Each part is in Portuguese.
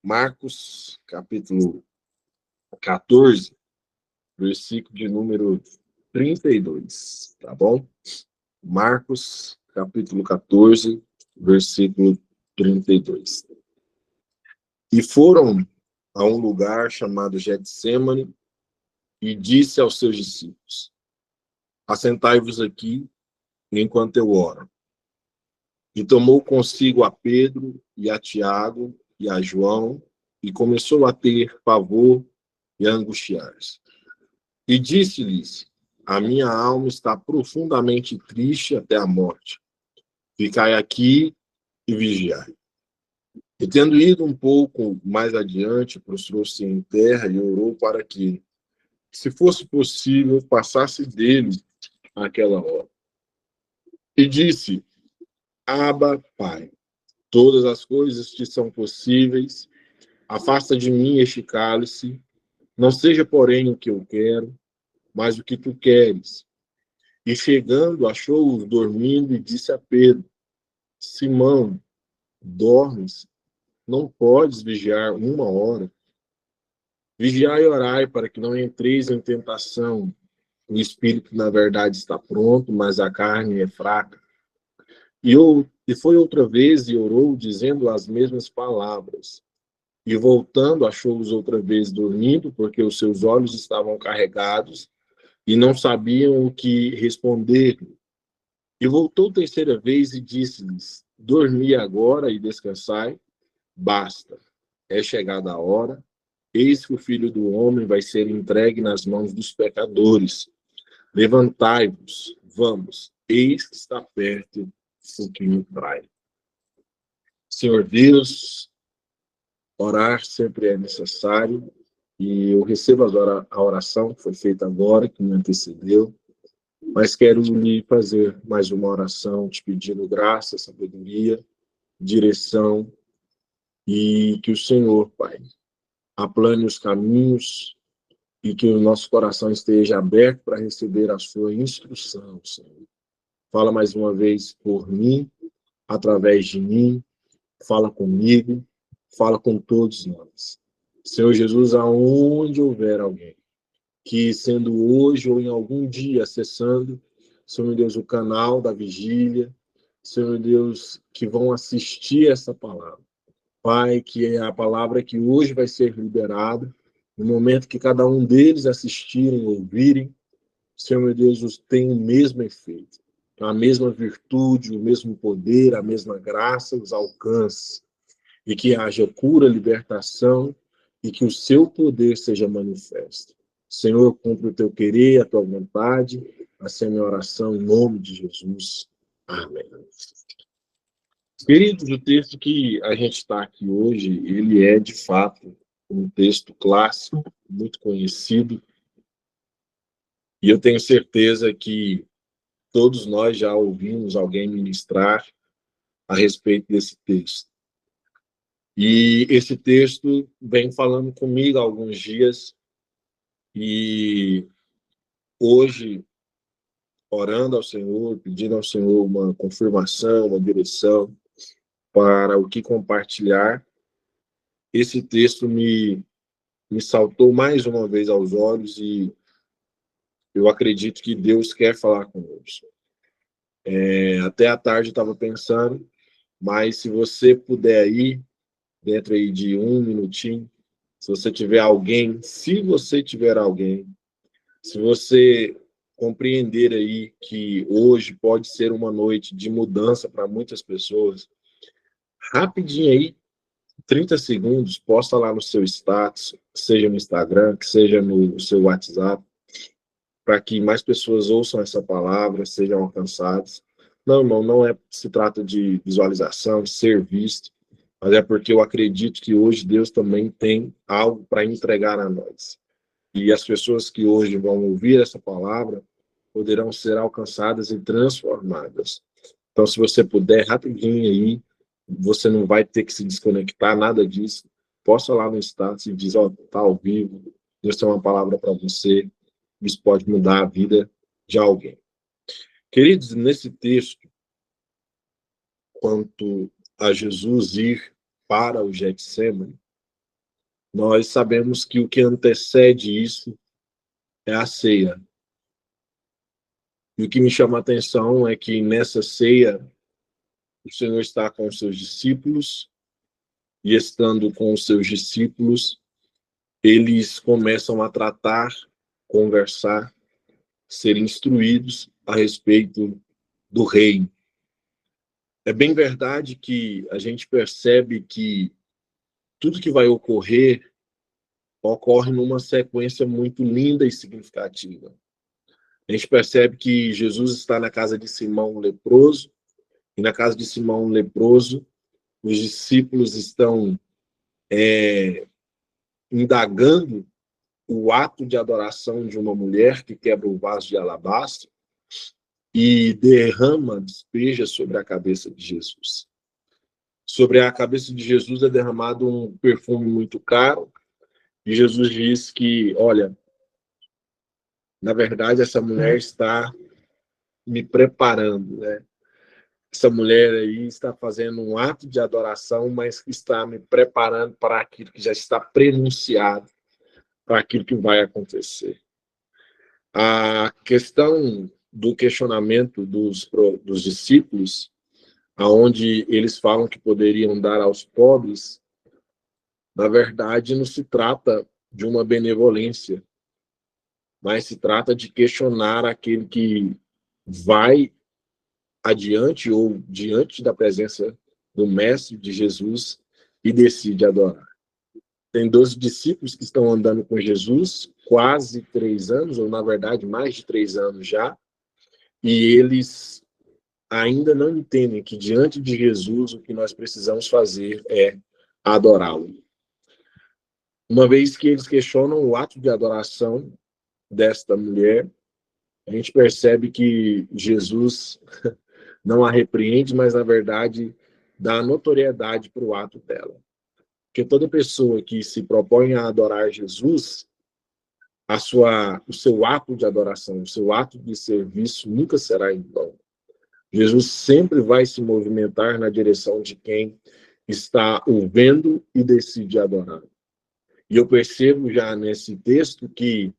Marcos, capítulo 14, versículo de número 32, tá bom? Marcos, capítulo 14, versículo 32. E foram a um lugar chamado Getsêmani e disse aos seus discípulos: assentai-vos aqui enquanto eu oro. E tomou consigo a Pedro e a Tiago e a João e começou a ter pavor e a angustiar-se. E disse-lhes: a minha alma está profundamente triste até a morte. Ficai aqui e vigiai. E tendo ido um pouco mais adiante, prostrou-se em terra e orou para que, se fosse possível, passasse dele aquela hora. E disse: Abba, Pai, todas as coisas te são possíveis. Afasta de mim este cálice. Não seja, porém, o que eu quero, mas o que tu queres. E chegando, achou-os dormindo e disse a Pedro: Simão, dormes? Não podes vigiar uma hora? Vigiai e orai para que não entreis em tentação. O espírito, na verdade, está pronto, mas a carne é fraca. E foi outra vez e orou, dizendo as mesmas palavras. E voltando, achou-os outra vez dormindo, porque os seus olhos estavam carregados e não sabiam o que responder. E voltou terceira vez e disse-lhes: dormi agora e descansai, basta, é chegada a hora, eis que o Filho do Homem vai ser entregue nas mãos dos pecadores. Levantai-vos, vamos, eis que está perto o que me trai. Senhor Deus, orar sempre é necessário, e eu recebo a oração que foi feita agora, que me antecedeu, mas quero lhe fazer mais uma oração, te pedindo graça, sabedoria, direção, e que o Senhor, Pai, aplane os caminhos e que o nosso coração esteja aberto para receber a sua instrução, Senhor. Fala mais uma vez por mim, através de mim, fala comigo, fala com todos nós. Senhor Jesus, aonde houver alguém que, sendo hoje ou em algum dia acessando, Senhor Deus, o canal da vigília, Senhor Deus, que vão assistir essa palavra. Pai, que é a palavra que hoje vai ser liberada, no momento que cada um deles assistirem, ouvirem, Senhor meu Deus, tem o mesmo efeito, a mesma virtude, o mesmo poder, a mesma graça os alcance, e que haja cura, libertação, e que o seu poder seja manifesto. Senhor, cumpre o teu querer, a tua vontade, assim é a minha oração, em nome de Jesus. Amém. Queridos, o texto que a gente está aqui hoje, ele é, de fato, um texto clássico, muito conhecido, e eu tenho certeza que todos nós já ouvimos alguém ministrar a respeito desse texto. E esse texto vem falando comigo há alguns dias, e hoje, orando ao Senhor, pedindo ao Senhor uma confirmação, uma direção para o que compartilhar, esse texto me saltou mais uma vez aos olhos e eu acredito que Deus quer falar conosco. Até à tarde eu estava pensando, mas se você puder ir, dentro aí de um minutinho, se você tiver alguém, se você compreender aí que hoje pode ser uma noite de mudança para muitas pessoas, rapidinho aí, 30 segundos, posta lá no seu status, seja no Instagram, que seja no seu WhatsApp, para que mais pessoas ouçam essa palavra, sejam alcançadas. Não, irmão, não se trata de visualização, de ser visto, mas é porque eu acredito que hoje Deus também tem algo para entregar a nós. E as pessoas que hoje vão ouvir essa palavra poderão ser alcançadas e transformadas. Então, se você puder, rapidinho aí, você não vai ter que se desconectar, nada disso. Posta lá no status e diz, ó, tá ao vivo, Deus tem uma palavra para você, isso pode mudar a vida de alguém. Queridos, nesse texto, quanto a Jesus ir para o Getsemane, nós sabemos que o que antecede isso é a ceia. E o que me chama a atenção é que nessa ceia, o Senhor está com os seus discípulos, e estando com os seus discípulos, eles começam a tratar, conversar, ser instruídos a respeito do reino. É bem verdade que a gente percebe que tudo que vai ocorrer ocorre numa sequência muito linda e significativa. A gente percebe que Jesus está na casa de Simão o leproso, e na casa de Simão o leproso, os discípulos estão indagando o ato de adoração de uma mulher que quebra o vaso de alabastro e derrama, despeja sobre a cabeça de Jesus. Sobre a cabeça de Jesus é derramado um perfume muito caro, e Jesus diz que, olha, na verdade, essa mulher está me preparando, né? Essa mulher aí está fazendo um ato de adoração, mas está me preparando para aquilo que já está prenunciado, para aquilo que vai acontecer. A questão do questionamento dos discípulos, aonde eles falam que poderiam dar aos pobres, na verdade, não se trata de uma benevolência, mas se trata de questionar aquele que vai adiante ou diante da presença do Mestre, de Jesus, e decide adorar. Tem 12 discípulos que estão andando com Jesus, quase 3 anos, ou na verdade mais de 3 anos já, e eles ainda não entendem que diante de Jesus o que nós precisamos fazer é adorá-lo. Uma vez que eles questionam o ato de adoração desta mulher, a gente percebe que Jesus não a repreende, mas, na verdade, dá notoriedade para o ato dela. Porque toda pessoa que se propõe a adorar Jesus, o seu ato de adoração, o seu ato de serviço nunca será em vão. Jesus sempre vai se movimentar na direção de quem está o vendo e decide adorar. E eu percebo já nesse texto que,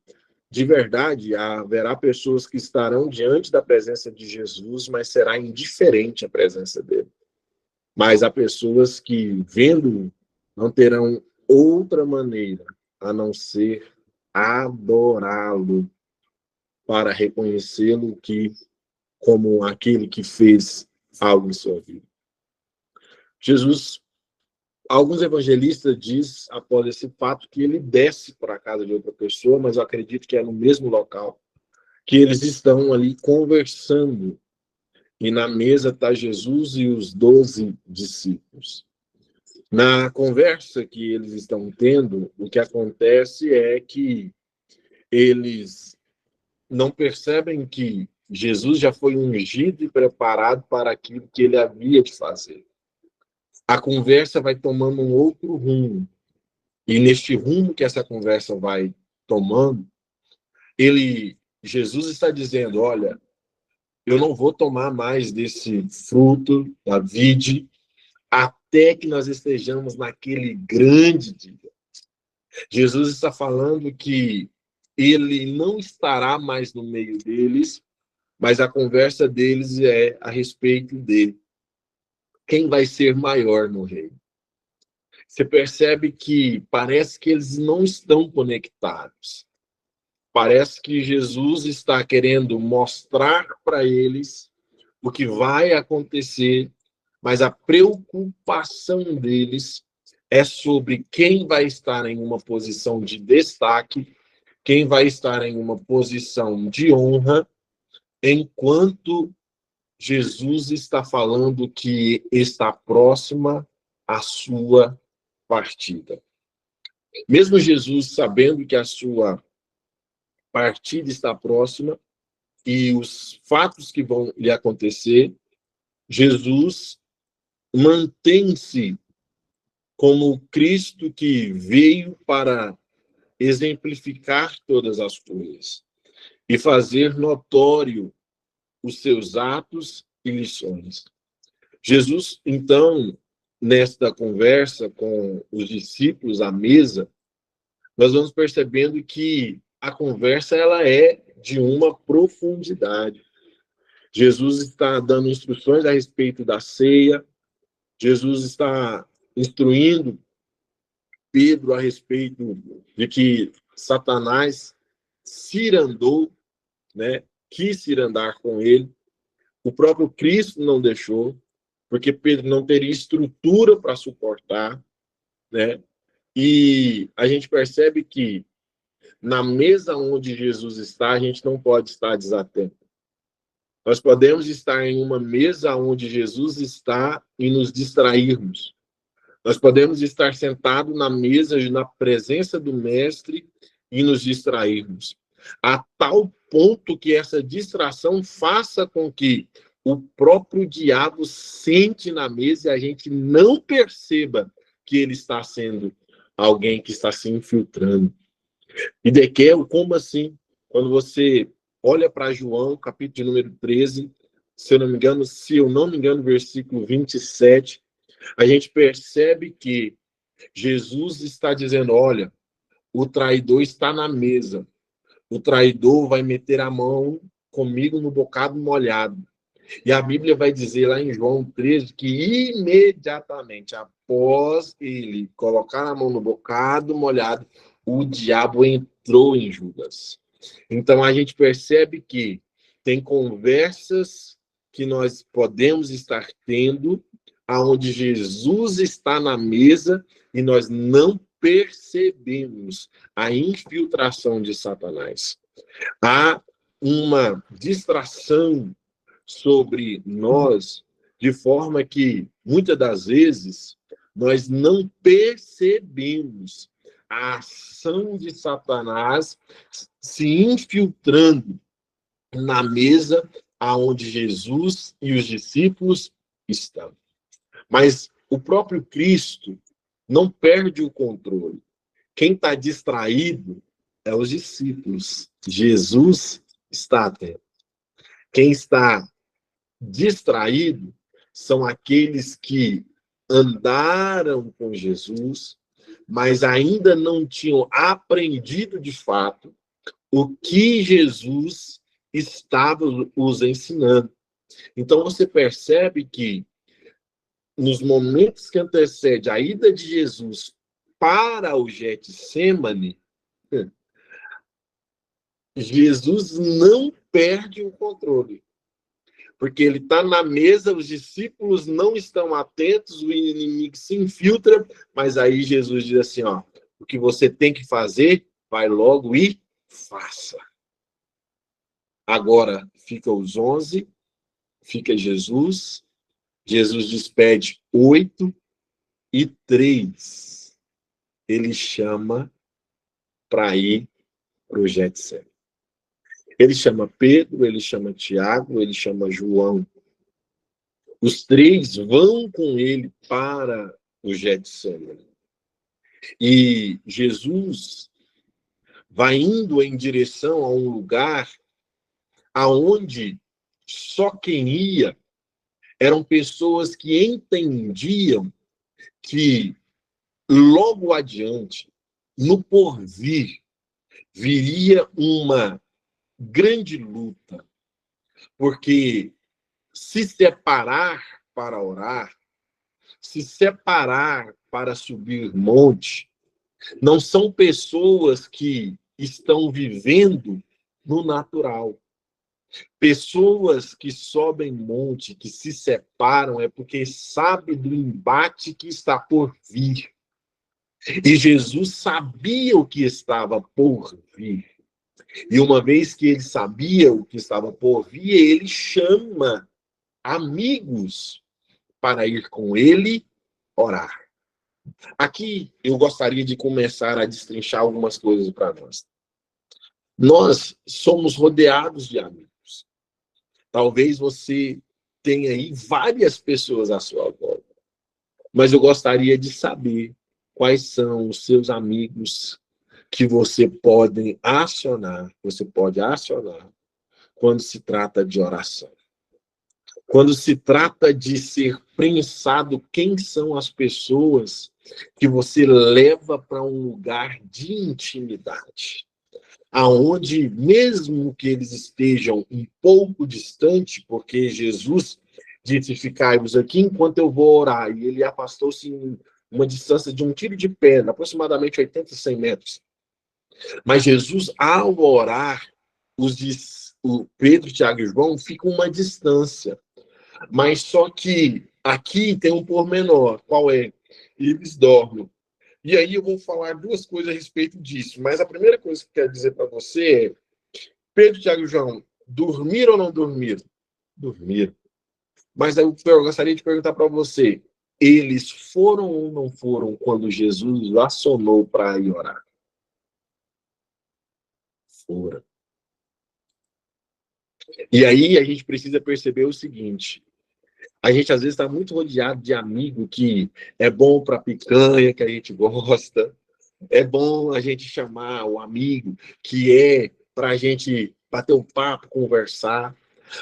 de verdade, haverá pessoas que estarão diante da presença de Jesus, mas será indiferente a presença dele. Mas há pessoas que, vendo, não terão outra maneira a não ser adorá-lo, para reconhecê-lo como aquele que fez algo em sua vida. Jesus, alguns evangelistas dizem, após esse fato, que ele desce para a casa de outra pessoa, mas eu acredito que é no mesmo local, que eles estão ali conversando, e na mesa está Jesus e os 12 discípulos. Na conversa que eles estão tendo, o que acontece é que eles não percebem que Jesus já foi ungido e preparado para aquilo que ele havia de fazer. A conversa vai tomando um outro rumo. E neste rumo que essa conversa vai tomando, Jesus está dizendo, olha, eu não vou tomar mais desse fruto da vide até que nós estejamos naquele grande dia. Jesus está falando que ele não estará mais no meio deles, mas a conversa deles é a respeito dele. Quem vai ser maior no reino? Você percebe que parece que eles não estão conectados. Parece que Jesus está querendo mostrar para eles o que vai acontecer, mas a preocupação deles é sobre quem vai estar em uma posição de destaque, quem vai estar em uma posição de honra, enquanto Jesus está falando que está próxima a sua partida. Mesmo Jesus sabendo que a sua partida está próxima e os fatos que vão lhe acontecer, Jesus mantém-se como Cristo que veio para exemplificar todas as coisas e fazer notório os seus atos e lições. Jesus, então, nesta conversa com os discípulos à mesa, nós vamos percebendo que a conversa ela é de uma profundidade. Jesus está dando instruções a respeito da ceia, Jesus está instruindo Pedro a respeito de que Satanás cirandou, né? Quis cirandar com ele. O próprio Cristo não deixou, porque Pedro não teria estrutura para suportar, né? E a gente percebe que na mesa onde Jesus está, a gente não pode estar desatento. Nós podemos estar em uma mesa onde Jesus está e nos distrairmos. Nós podemos estar sentados na mesa, na presença do Mestre e nos distrairmos. A tal ponto que essa distração faça com que o próprio diabo sente na mesa e a gente não perceba que ele está sendo alguém que está se infiltrando. E Dequel, como assim? Quando você olha para João, capítulo número 13, se eu não me engano, versículo 27, a gente percebe que Jesus está dizendo, olha, o traidor está na mesa. O traidor vai meter a mão comigo no bocado molhado. E a Bíblia vai dizer lá em João 13 que imediatamente após ele colocar a mão no bocado molhado, o diabo entrou em Judas. Então a gente percebe que tem conversas que nós podemos estar tendo aonde Jesus está na mesa e nós não percebemos a infiltração de Satanás. Há uma distração sobre nós, de forma que, muitas das vezes, nós não percebemos a ação de Satanás se infiltrando na mesa aonde Jesus e os discípulos estão. Mas o próprio Cristo não perde o controle. Quem está distraído é os discípulos. Jesus está atento. Quem está distraído são aqueles que andaram com Jesus, mas ainda não tinham aprendido de fato o que Jesus estava os ensinando. Então você percebe que nos momentos que antecede a ida de Jesus para o Getsêmani, Jesus não perde o controle. Porque ele está na mesa, os discípulos não estão atentos, o inimigo se infiltra, mas aí Jesus diz assim, ó, o que você tem que fazer, vai logo e faça. Agora, fica os 11, fica Jesus, Jesus despede 8 e 3. Ele chama para ir para o Getsêmani. Ele chama Pedro, ele chama Tiago, ele chama João. Os 3 vão com ele para o Getsêmani. E Jesus vai indo em direção a um lugar aonde só quem ia eram pessoas que entendiam que logo adiante, no porvir, viria uma grande luta, porque se separar para orar, se separar para subir monte, não são pessoas que estão vivendo no natural. Pessoas que sobem monte, que se separam, é porque sabe do embate que está por vir. E Jesus sabia o que estava por vir. E uma vez que ele sabia o que estava por vir, ele chama amigos para ir com ele orar. Aqui eu gostaria de começar a destrinchar algumas coisas para nós. Nós somos rodeados de amigos. Talvez você tenha aí várias pessoas à sua volta. Mas eu gostaria de saber quais são os seus amigos que você pode acionar quando se trata de oração. Quando se trata de ser prensado, quem são as pessoas que você leva para um lugar de intimidade? Aonde, mesmo que eles estejam um pouco distante, porque Jesus disse: ficai-vos aqui enquanto eu vou orar, e ele afastou-se em uma distância de um tiro de pedra, aproximadamente 80, 100 metros. Mas Jesus, ao orar, o Pedro, Tiago e João ficam uma distância. Mas só que aqui tem um pormenor. Qual é? Eles dormem. E aí eu vou falar duas coisas a respeito disso. Mas a primeira coisa que eu quero dizer para você é: Pedro, Tiago e João, dormiram ou não dormiram? Dormiram. Mas aí eu gostaria de perguntar para você: eles foram ou não foram quando Jesus acionou para ir orar? Foram. E aí a gente precisa perceber o seguinte: a gente às vezes está muito rodeado de amigo que é bom para picanha, que a gente gosta, é bom a gente chamar o amigo que é para a gente bater um papo, conversar,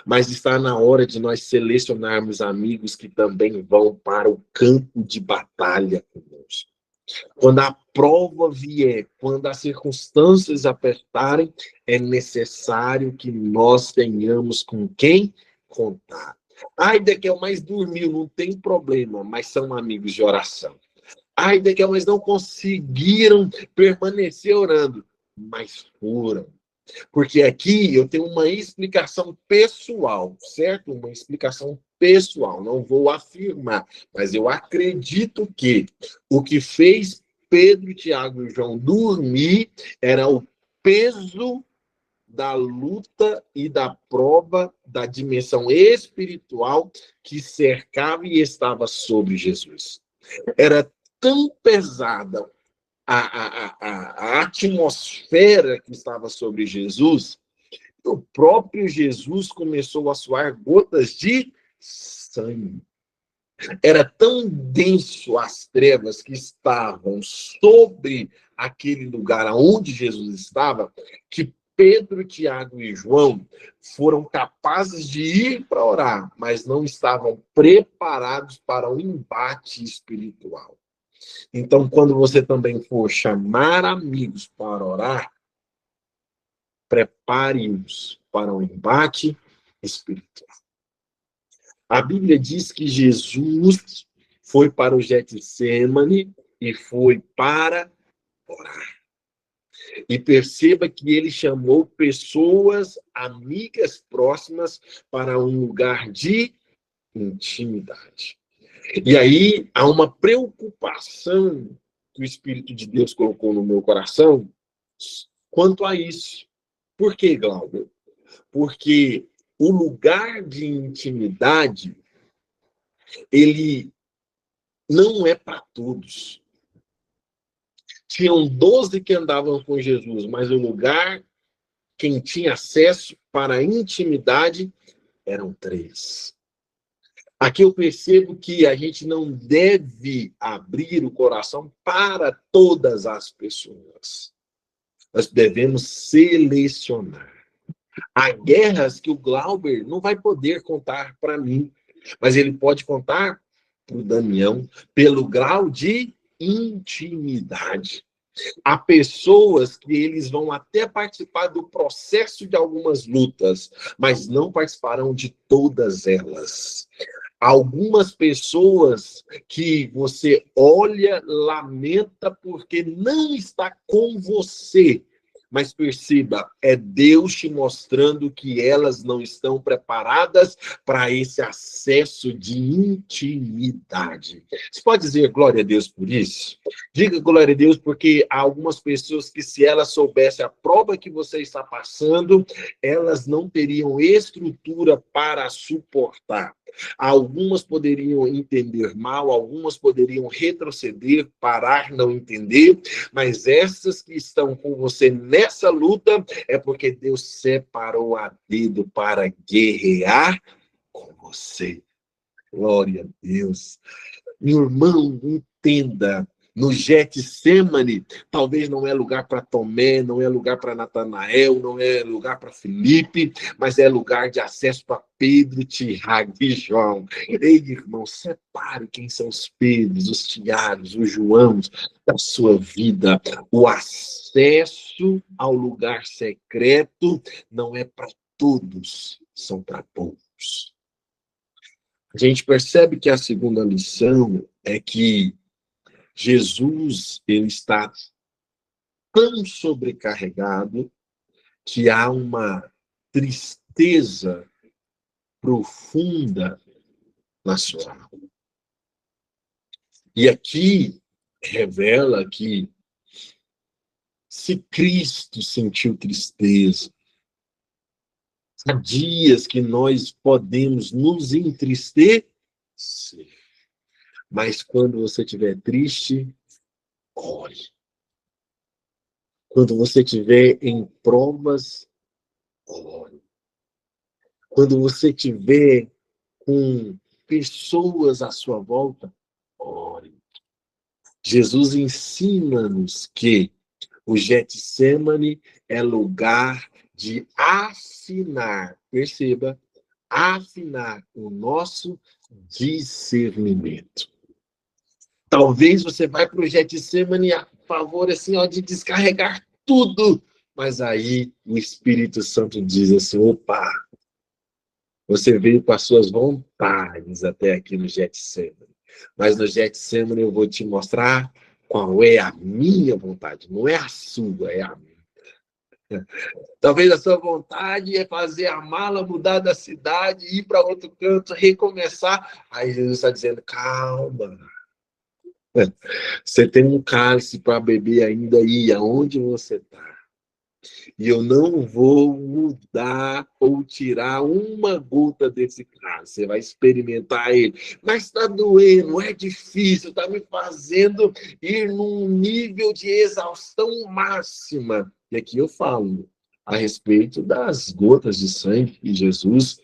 mas está na hora de nós selecionarmos amigos que também vão para o campo de batalha conosco. Quando a prova vier, quando as circunstâncias apertarem, é necessário que nós tenhamos com quem contar. Ai, Dequel, mas dormiu, não tem problema, mas são amigos de oração. Ai, Dequel, mas não conseguiram permanecer orando, mas foram. Porque aqui eu tenho uma explicação pessoal, certo? Uma explicação pessoal, não vou afirmar, mas eu acredito que o que fez Pedro, Tiago e João dormir era o peso da luta e da prova da dimensão espiritual que cercava e estava sobre Jesus. Era tão pesada a atmosfera que estava sobre Jesus, o próprio Jesus começou a suar gotas de sangue. Era tão denso as trevas que estavam sobre aquele lugar onde Jesus estava, que Pedro, Tiago e João foram capazes de ir para orar, mas não estavam preparados para o embate espiritual. Então, quando você também for chamar amigos para orar, prepare-os para o embate espiritual. A Bíblia diz que Jesus foi para o Getsêmani e foi para orar. E perceba que ele chamou pessoas, amigas próximas, para um lugar de intimidade. E aí há uma preocupação que o Espírito de Deus colocou no meu coração quanto a isso. Por quê, Glauber? Porque o lugar de intimidade, ele não é para todos. Tinham 12 que andavam com Jesus, mas o lugar, quem tinha acesso para a intimidade, eram 3. Aqui eu percebo que a gente não deve abrir o coração para todas as pessoas. Nós devemos selecionar. Há guerras que o Glauber não vai poder contar para mim, mas ele pode contar para o Damião pelo grau de intimidade. Há pessoas que eles vão até participar do processo de algumas lutas, mas não participarão de todas elas. Algumas pessoas que você olha, lamenta porque não está com você. Mas perceba, é Deus te mostrando que elas não estão preparadas para esse acesso de intimidade. Você pode dizer glória a Deus por isso? Diga glória a Deus, porque há algumas pessoas que, se elas soubessem a prova que você está passando, elas não teriam estrutura para suportar. Algumas poderiam entender mal, algumas poderiam retroceder, parar, não entender, mas essas que estão com você nessa luta é porque Deus separou a dedo para guerrear com você. Glória a Deus. Meu irmão, entenda, No Getsemane, talvez não é lugar para Tomé, não é lugar para Natanael, não é lugar para Felipe, mas é lugar de acesso para Pedro, Tiago e João. Ei, irmão, separe quem são os Pedros, os Tiagos, os Joãos da sua vida. O acesso ao lugar secreto não é para todos, são para poucos. A gente percebe que a segunda lição é que Jesus, ele está tão sobrecarregado que há uma tristeza profunda na sua alma. E aqui revela que se Cristo sentiu tristeza, há dias que nós podemos nos entristecer, mas quando você estiver triste, ore. Quando você estiver em provas, ore. Quando você estiver com pessoas à sua volta, ore. Jesus ensina-nos que o Getsemane é lugar de afinar, perceba, afinar o nosso discernimento. Talvez você vai para o Getsemane a favor assim, ó, de descarregar tudo, mas aí o Espírito Santo diz assim, opa, você veio com as suas vontades até aqui no Getsemane. Mas no Getsemane eu vou te mostrar qual é a minha vontade. Não é a sua, é a minha. Talvez a sua vontade é fazer a mala, mudar da cidade, ir para outro canto, recomeçar. Aí Jesus está dizendo, calma. Você tem um cálice para beber ainda aí, aonde você está. E eu não vou mudar ou tirar uma gota desse cálice. Você vai experimentar ele. Mas está doendo, é difícil, está me fazendo ir num nível de exaustão máxima. E aqui eu falo a respeito das gotas de sangue que Jesus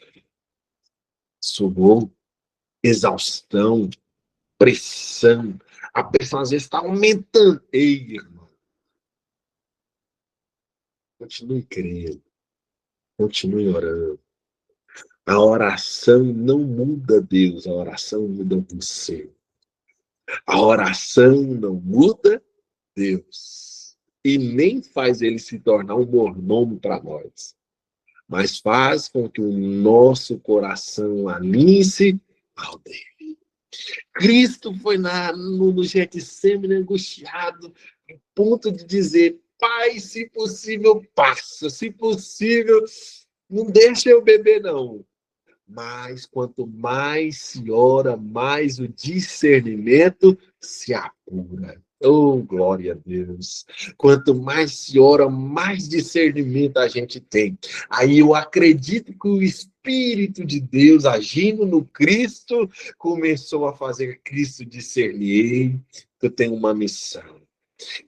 suou, exaustão, pressão. A pressão às vezes está aumentando. Ei, irmão, continue crendo, continue orando. A oração não muda Deus, a oração muda você. A oração não muda Deus. E nem faz ele se tornar um mordomo para nós. Mas faz com que o nosso coração alinhe-se ao dele. Cristo foi no Getsemane angustiado, a ponto de dizer, Pai, se possível, passa. Se possível, não deixa eu beber, não. Mas quanto mais se ora, mais o discernimento se apura. Oh, glória a Deus. Quanto mais se ora, mais discernimento a gente tem. Aí eu acredito que o Espírito de Deus, agindo no Cristo, começou a fazer Cristo discernir. Eu tenho uma missão.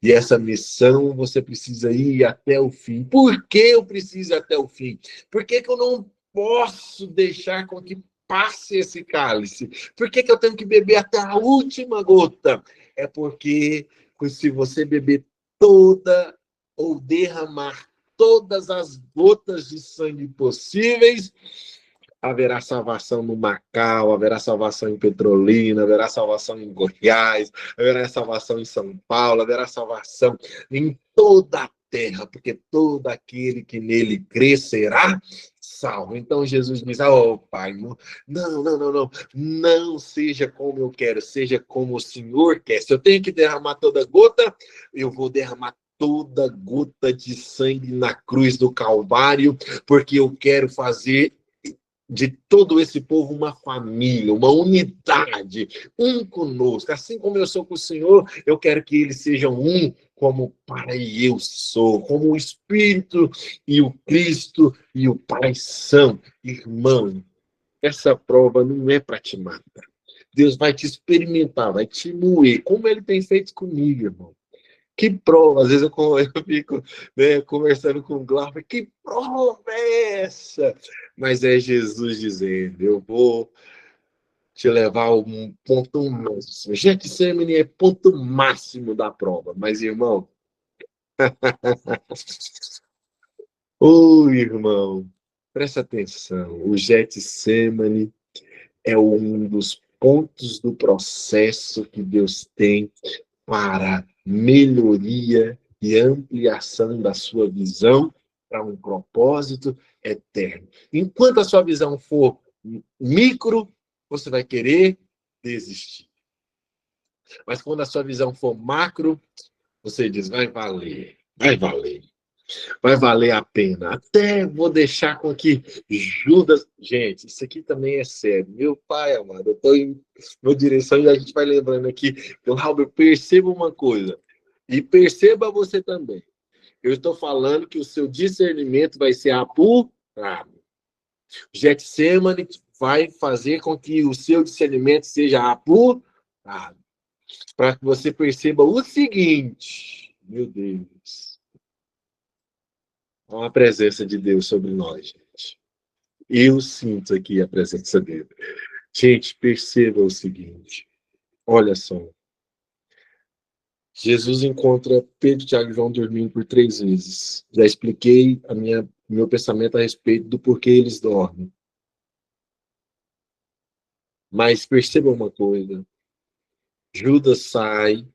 E essa missão você precisa ir até o fim. Por que eu preciso ir até o fim? Por que eu não posso deixar com que passe esse cálice? Por que eu tenho que beber até a última gota? É porque se você beber toda ou derramar todas as gotas de sangue possíveis, haverá salvação no Macau, haverá salvação em Petrolina, haverá salvação em Goiás, haverá salvação em São Paulo, haverá salvação em toda a terra, porque todo aquele que nele crê será salvo. Então Jesus diz, oh Pai, não seja como eu quero, seja como o Senhor quer. Se eu tenho que derramar toda gota, eu vou derramar toda gota de sangue na cruz do Calvário, porque eu quero fazer de todo esse povo uma família, uma unidade, um conosco. Assim como eu sou com o Senhor, eu quero que eles sejam um, como o Pai e eu sou, como o Espírito e o Cristo e o Pai são. Irmão, essa prova não é para te matar. Deus vai te experimentar, vai te moer, como Ele tem feito comigo, irmão. Que prova, às vezes eu fico, né, conversando com o Glauber, que prova é essa? Mas é Jesus dizendo, eu vou te levar ao ponto máximo. Getsemane é ponto máximo da prova. Mas, irmão, ô irmão, presta atenção. O Getsemane é um dos pontos do processo que Deus tem para melhoria e ampliação da sua visão para um propósito eterno. Enquanto a sua visão for micro, você vai querer desistir. Mas quando a sua visão for macro, você diz, vai valer, vai valer. Vai valer a pena. Até vou deixar com que Judas... Gente, isso aqui também é sério. Meu pai, amado, eu estou em uma direção e a gente vai lembrando aqui. Então, Albert, perceba uma coisa. E perceba você também. Eu estou falando que o seu discernimento vai ser apurado. Getsemane vai fazer com que o seu discernimento seja apurado. Para que você perceba o seguinte. Meu Deus. Há uma presença de Deus sobre nós, gente. Eu sinto aqui a presença dele. Gente, perceba o seguinte. Olha só. Jesus encontra Pedro, Tiago e João dormindo por 3 vezes. Já expliquei meu pensamento a respeito do porquê eles dormem. Mas perceba uma coisa. Judas sai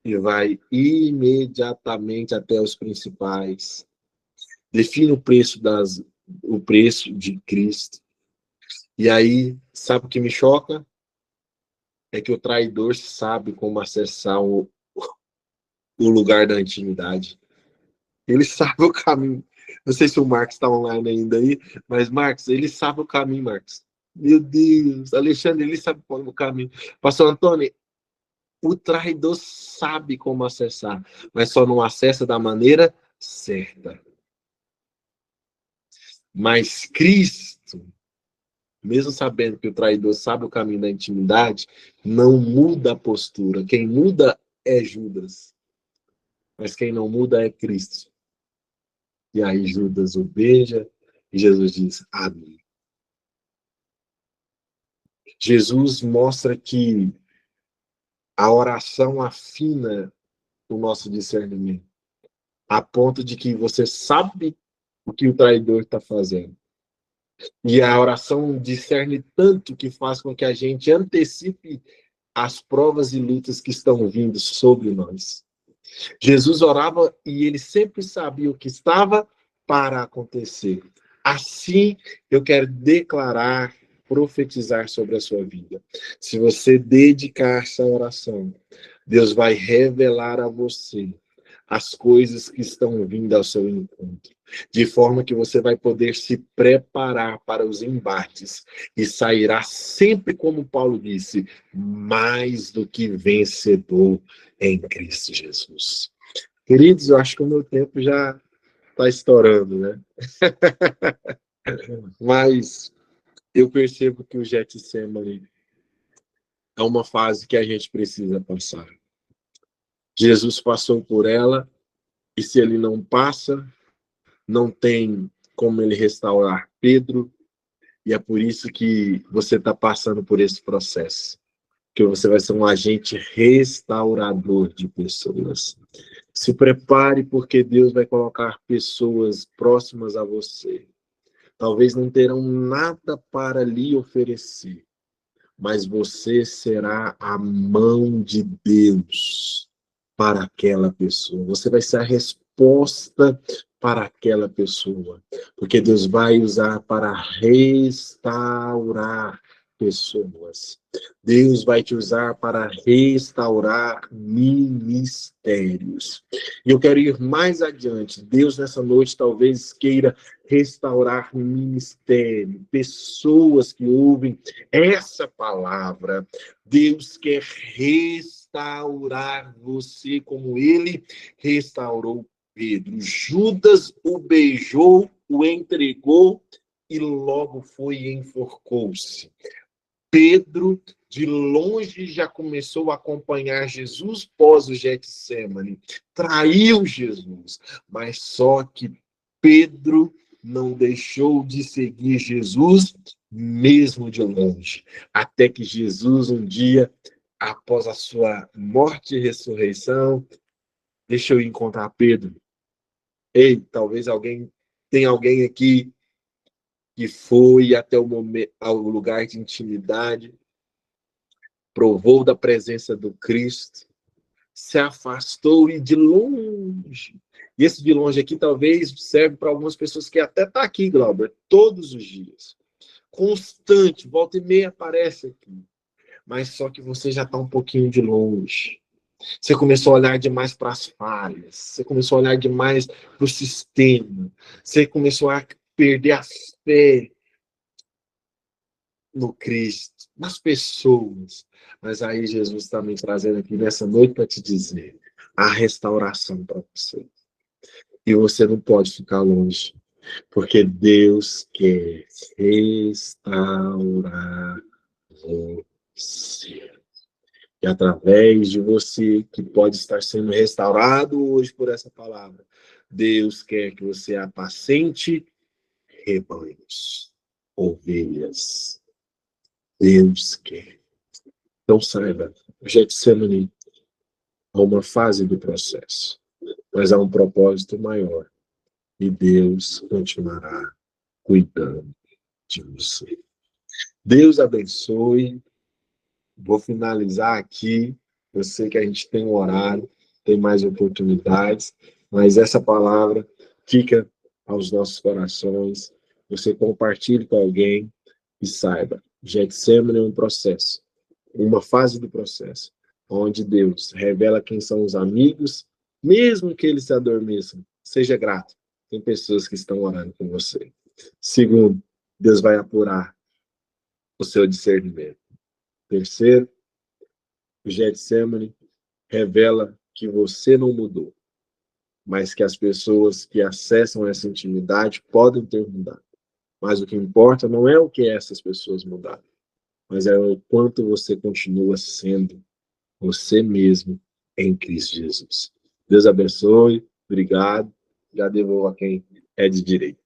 e vai imediatamente até os principais. Define o preço de Cristo. E aí, sabe o que me choca? É que o traidor sabe como acessar o lugar da intimidade. Ele sabe o caminho. Não sei se o Marcos está online ainda aí, mas Marcos, ele sabe o caminho, Marcos. Meu Deus, Alexandre, ele sabe qual é o caminho. Pastor Antônio, o traidor sabe como acessar, mas só não acessa da maneira certa. Mas Cristo, mesmo sabendo que o traidor sabe o caminho da intimidade, não muda a postura. Quem muda é Judas. Mas quem não muda é Cristo. E aí Judas o beija e Jesus diz, amém. Jesus mostra que a oração afina o nosso discernimento, a ponto de que você sabe o que o traidor está fazendo. E a oração discerne tanto que faz com que a gente antecipe as provas e lutas que estão vindo sobre nós. Jesus orava e ele sempre sabia o que estava para acontecer. Assim, eu quero declarar, profetizar sobre a sua vida. Se você dedicar-se à oração, Deus vai revelar a você as coisas que estão vindo ao seu encontro, de forma que você vai poder se preparar para os embates e sairá sempre, como Paulo disse, mais do que vencedor em Cristo Jesus. Queridos, eu acho que o meu tempo já está estourando, né? Mas eu percebo que o Getsemane é uma fase que a gente precisa passar. Jesus passou por ela, e se ele não passa, não tem como ele restaurar Pedro, e é por isso que você está passando por esse processo, que você vai ser um agente restaurador de pessoas. Se prepare, porque Deus vai colocar pessoas próximas a você. Talvez não terão nada para lhe oferecer, mas você será a mão de Deus para aquela pessoa. Você vai ser a resposta para aquela pessoa, porque Deus vai usar para restaurar pessoas. Deus vai te usar para restaurar ministérios. E eu quero ir mais adiante. Deus, nessa noite, talvez queira restaurar ministério, pessoas que ouvem essa palavra. Deus quer restaurar você como ele restaurou Pedro. Judas o beijou, o entregou e logo foi e enforcou-se. Pedro, de longe, já começou a acompanhar Jesus pós o Getsemane. Traiu Jesus, mas só que Pedro não deixou de seguir Jesus mesmo de longe, até que Jesus um dia, após a sua morte e ressurreição, deixa eu encontrar Pedro. Ei, talvez tenha alguém aqui que foi até o momento, ao lugar de intimidade, provou da presença do Cristo, se afastou e de longe. E esse de longe aqui talvez serve para algumas pessoas que até tá aqui, Glauber, todos os dias. Constante, volta e meia aparece aqui. Mas só que você já está um pouquinho de longe. Você começou a olhar demais para as falhas, você começou a olhar demais para o sistema, você começou a perder a fé no Cristo, nas pessoas. Mas aí Jesus está me trazendo aqui nessa noite para te dizer a restauração para você. E você não pode ficar longe, porque Deus quer restaurar você. E através de você, que pode estar sendo restaurado hoje por essa palavra, Deus quer que você apacente rebanhos, ovelhas. Deus quer. Então saiba, o Getsemane é uma fase do processo, mas há um propósito maior. E Deus continuará cuidando de você. Deus abençoe. Vou finalizar aqui. Eu sei que a gente tem um horário, tem mais oportunidades, mas essa palavra fica aos nossos corações. Você compartilhe com alguém e saiba, Getsemane é um processo, uma fase do processo, onde Deus revela quem são os amigos, mesmo que eles se adormeçam. Seja grato. Tem pessoas que estão orando com você. Segundo, Deus vai apurar o seu discernimento. Terceiro, o Getsemane revela que você não mudou, mas que as pessoas que acessam essa intimidade podem ter mudado. Mas o que importa não é o que essas pessoas mudaram, mas é o quanto você continua sendo você mesmo em Cristo Jesus. Deus abençoe, obrigado, já devolvo a quem é de direito.